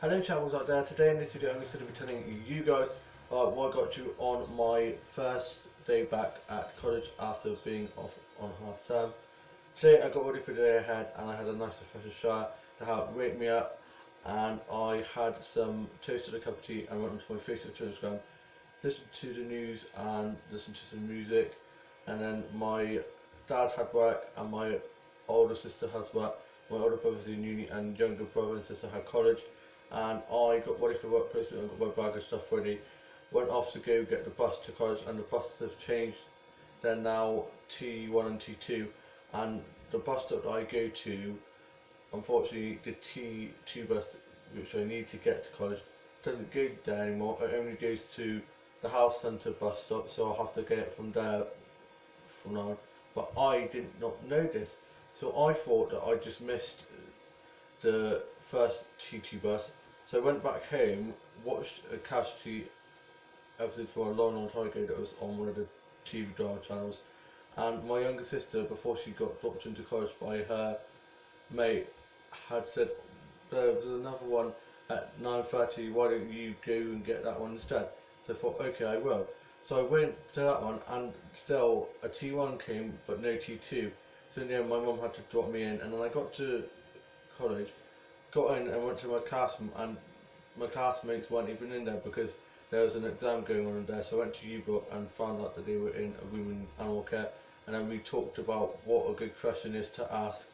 Hello channels out there, today in this video I'm just going to be telling you guys what I got to on my first day back at college after being off on half term. Today I got ready for the day ahead and I had a nice refreshing shower to help wake me up, and I had some toast and a cup of tea and went onto my Facebook and Instagram, listened to the news and listened to some music, and then my dad had work and my older sister has work. My older brother's in uni and younger brother and sister had college, and I got ready for workplace and got my bag and stuff ready. Went off to go get the bus to college, and the buses have changed. They're now T1 and T2, and the bus stop that I go to, unfortunately, the T2 bus which I need to get to college doesn't go there anymore. It only goes to the house centre bus stop, so I'll have to get it from there from now on. But I did not know this, so I thought that I just missed the first T2 bus. So I went back home, watched a Casualty episode for a long time ago that was on one of the TV drama channels, and my younger sister, before she got dropped into college by her mate, had said there was another one at 9:30, why don't you go and get that one instead? So I thought, okay, I will. So I went to that one, and still a T1 came but no T2. So in the end my mum had to drop me in, and then I got to college, got in and went to my classroom, and my classmates weren't even in there because there was an exam going on in there. So I went to UBrook and found out that they were in a room in animal care, and then we talked about what a good question is to ask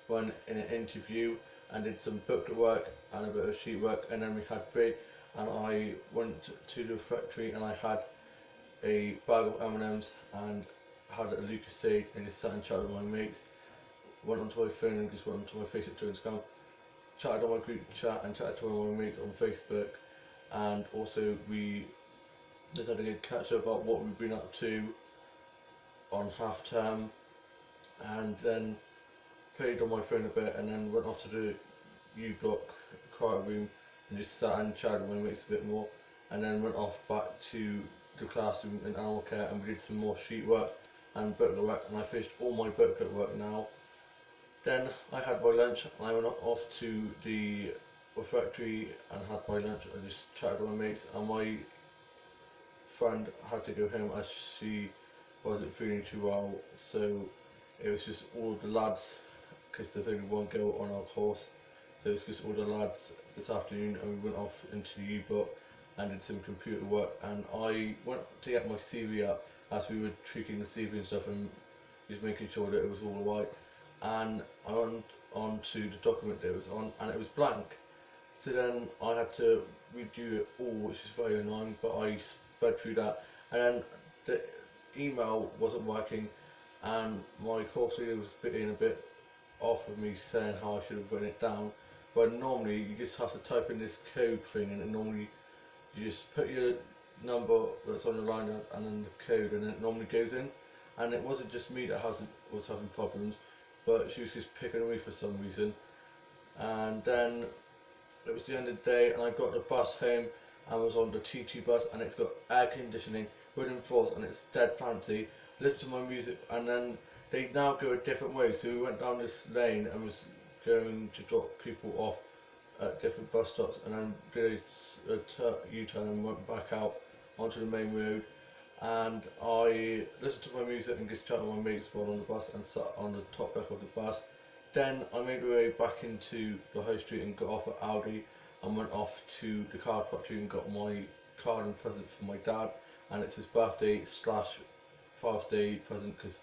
when in an interview, and did some booklet work and a bit of sheet work, and then we had break, and I went to the factory and I had a bag of M&Ms and had a Lucasade and just sat and chatted with my mates. Went onto my phone and just went onto my Facebook to Instagram, chatted on my group chat and chatted to one of my mates on Facebook, and also we just had a good catch up about what we've been up to on half term, and then played on my phone a bit, and then went off to the U Block quiet room and just sat and chatted with my mates a bit more, and then went off back to the classroom in animal care and we did some more sheet work and booklet work, and I finished all my booklet work now. Then I had my lunch and I went off to the refectory and had my lunch. I just chatted with my mates, and my friend had to go home as she wasn't feeling too well, so it was just all the lads, because there's only one girl on our course, so it was just all the lads this afternoon, and we went off into the U-Book and did some computer work, and I went to get my CV up as we were tweaking the CV and stuff and just making sure that it was all right, and I went on to the document that it was on and it was blank. So then I had to redo it all, which is very annoying, but I sped through that, and then the email wasn't working, and my course leader was being a bit off of me saying how I should have written it down, but normally you just have to type in this code thing, and normally you just put your number that's on the line and then the code, and it normally goes in, and it wasn't just me that was having problems, but she was just picking on me for some reason. And then it was the end of the day and I got the bus home and was on the T2 bus, and it's got air conditioning, wooden floors, and it's dead fancy. Listen to my music, and then they now go a different way, so we went down this lane and was going to drop people off at different bus stops, and then did a U-turn and went back out onto the main road, and I listened to my music and just chatted with my mates while on the bus and sat on the top deck of the bus. Then I made my way back into the high street and got off at Aldi and went off to the card factory and got my card and present for my dad, and it's his birthday slash Father's Day present because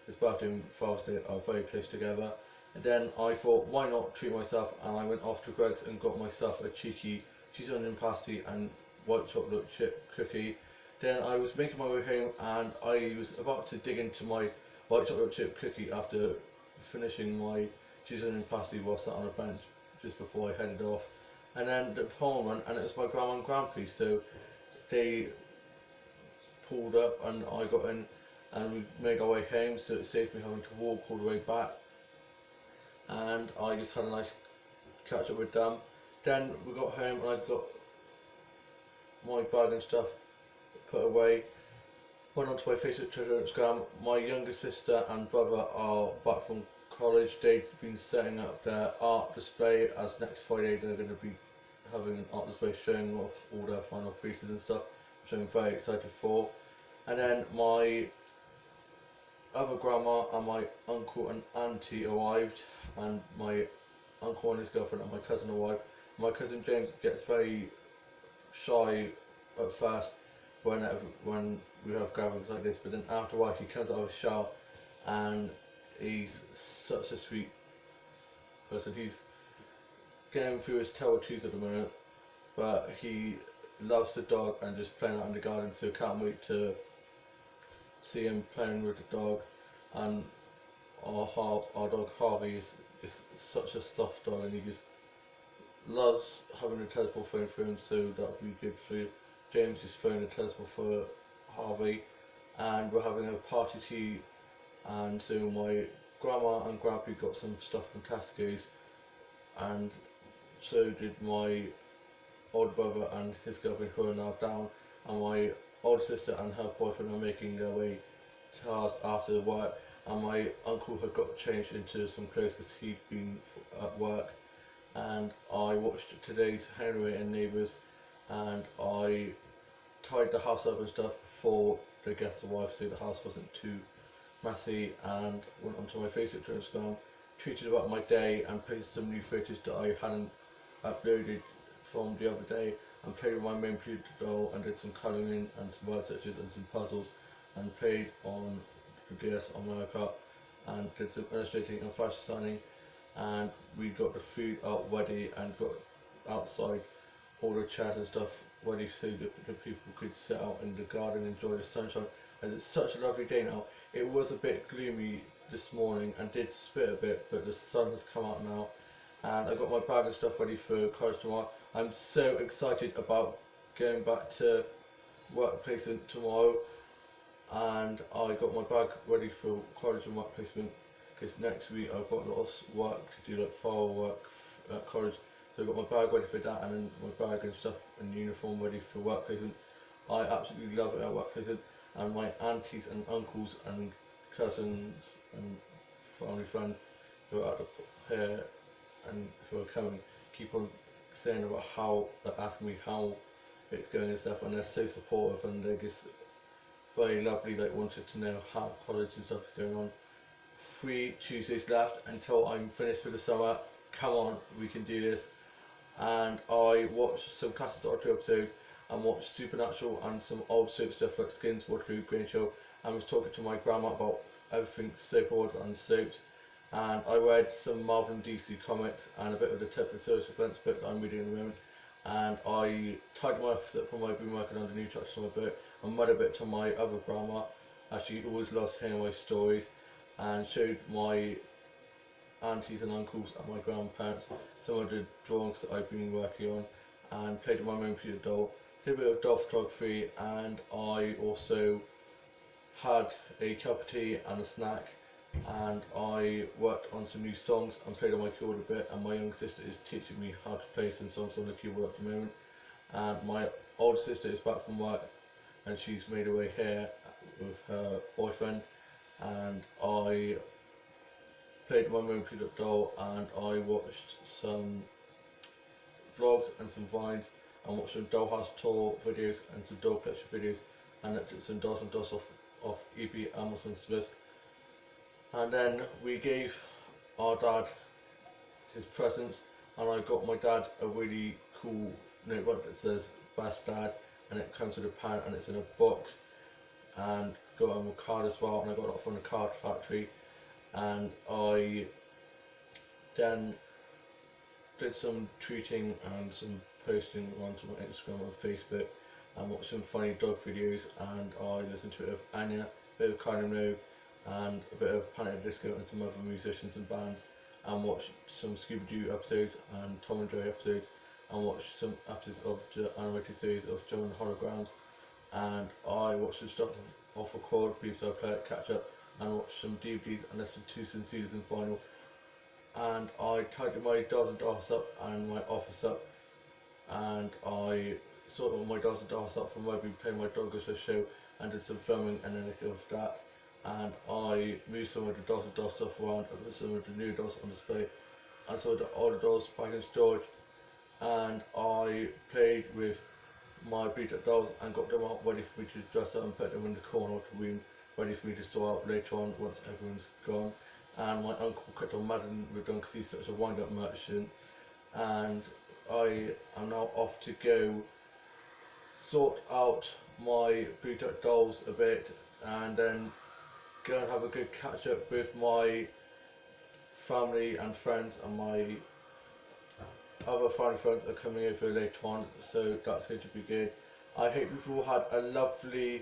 his birthday and Father's Day are very close together. And then I thought, why not treat myself, and I went off to Greggs and got myself a cheeky cheese onion pasty and white chocolate chip cookie. Then I was making my way home and I was about to dig into my white chocolate chip cookie after finishing my cheese onion pasty while sat on a bench just before I headed off. And then the phone went, and it was my grandma and grandpa, so they pulled up and I got in and we made our way home, so it saved me having to walk all the way back, and I just had a nice catch up with them. Then we got home and I got my bag and stuff put away, went onto my Facebook, Twitter, Instagram. My younger sister and brother are back from college. They've been setting up their art display as next Friday they're going to be having an art display showing off all their final pieces and stuff, which I'm very excited for. And then my other grandma and my uncle and auntie arrived, and my uncle and his girlfriend and my cousin arrived. My cousin James gets very shy at first when we have gatherings like this, but then after a while he comes out of his shell, and he's such a sweet person. He's going through his terrible twos at the moment, but he loves the dog and just playing out in the garden, so can't wait to see him playing with the dog. And our dog Harvey is such a soft dog, and he just loves having a teleport phone for him, so that would be good for James. Just phone a teleport for Harvey, and we're having a party tea, and so my grandma and grandpa got some stuff from Tesco's, and so did my older brother and his girlfriend, who are now down, and my older sister and her boyfriend are making their way to ours after work, and my uncle had got changed into some clothes because he'd been at work, and I watched today's Henry and Neighbours, and I tied the house up and stuff before the guests arrived, so the house wasn't too messy, and went onto my Facebook to Instagram, tweeted about my day, and posted some new photos that I hadn't uploaded from the other day, and played with my main computer doll, and did some colouring and some word searches and some puzzles, and played on the DS on Mario Kart, and did some illustrating and fashion designing, and we got the food out ready and got outside all the chairs and stuff ready so that the people could sit out in the garden and enjoy the sunshine. And it's such a lovely day now. It was a bit gloomy this morning and did spit a bit, but the sun has come out now, and I got my bag and stuff ready for college tomorrow. I'm so excited about going back to work placement tomorrow, and I got my bag ready for college and work placement because next week I've got a lot of work to do, like file work at college. So I got my bag ready for that, and then my bag and stuff and uniform ready for work placement. I absolutely love it at work placement, and my aunties and uncles and cousins and family friends who are here and who are coming keep on saying about how, like, asking me how it's going and stuff, and they're so supportive, and they're just very lovely, like wanted to know how college and stuff is going on. 3 Tuesdays left until I'm finished for the summer. Come on, we can do this. And I watched some Castle Doctor episodes, and watched Supernatural and some old soap stuff like Skins, Waterloo, Green Show, and was talking to my grandma about everything soap operas and soaps. And I read some Marvel and DC comics and a bit of the Tetford Social Defense book that I'm reading at the moment. And I tied my office up from my been working on the new chapters of my book, and read a bit to my other grandma, as she always loves hearing my stories, and showed my aunties and uncles and my grandparents some of the drawings that I've been working on, and played with my main computer doll, did a bit of doll photography, and I also had a cup of tea and a snack, and I worked on some new songs and played on my keyboard a bit, and my younger sister is teaching me how to play some songs on the keyboard at the moment, and my older sister is back from work and she's made her way here with her boyfriend, and I played my main computer doll, and I watched some vlogs and some vines, and watched some Dollhouse tour videos and some doll collection videos, and looked at some dolls and dolls off eBay, Amazon's list. And then we gave our dad his presents, and I got my dad a really cool notebook that says Best Dad, and it comes with a pen and it's in a box, and got him a card as well, and I got it from the card factory. And I then did some tweeting and some posting onto my Instagram and Facebook, and watched some funny dog videos, and I listened to a bit of Anya, a bit of Kylie Minogue, and a bit of Panic! At the Disco and some other musicians and bands, and watched some Scooby-Doo episodes and Tom and Jerry episodes, and watched some episodes of the animated series of Joe and the Holograms, and I watched some stuff off record, so I play it, catch up, and watched some DVDs and listened to some CDs and vinyl, and I tidied my dolls and dollhouse up and my office up, and I sorted all my dolls and dollhouse up from where we played my Dog show, and did some filming and editing of that, and I moved some of the dolls and doll stuff around, and put some of the new dolls on display, and some of the older dolls back in storage, and I played with my beat up dolls and got them out ready for me to dress up and put them in the corner of the room ready for me to sort out later on once everyone's gone. And my uncle kept on madding with them because he's such a wind up merchant, and I am now off to go sort out my beat up dolls a bit and then go and have a good catch up with my family and friends, and my other family friends are coming over later on, so that's going to be good. I hope you've all had a lovely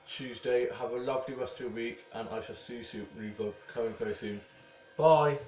Tuesday, have a lovely rest of your week, and I shall see you soon, coming very soon. Bye!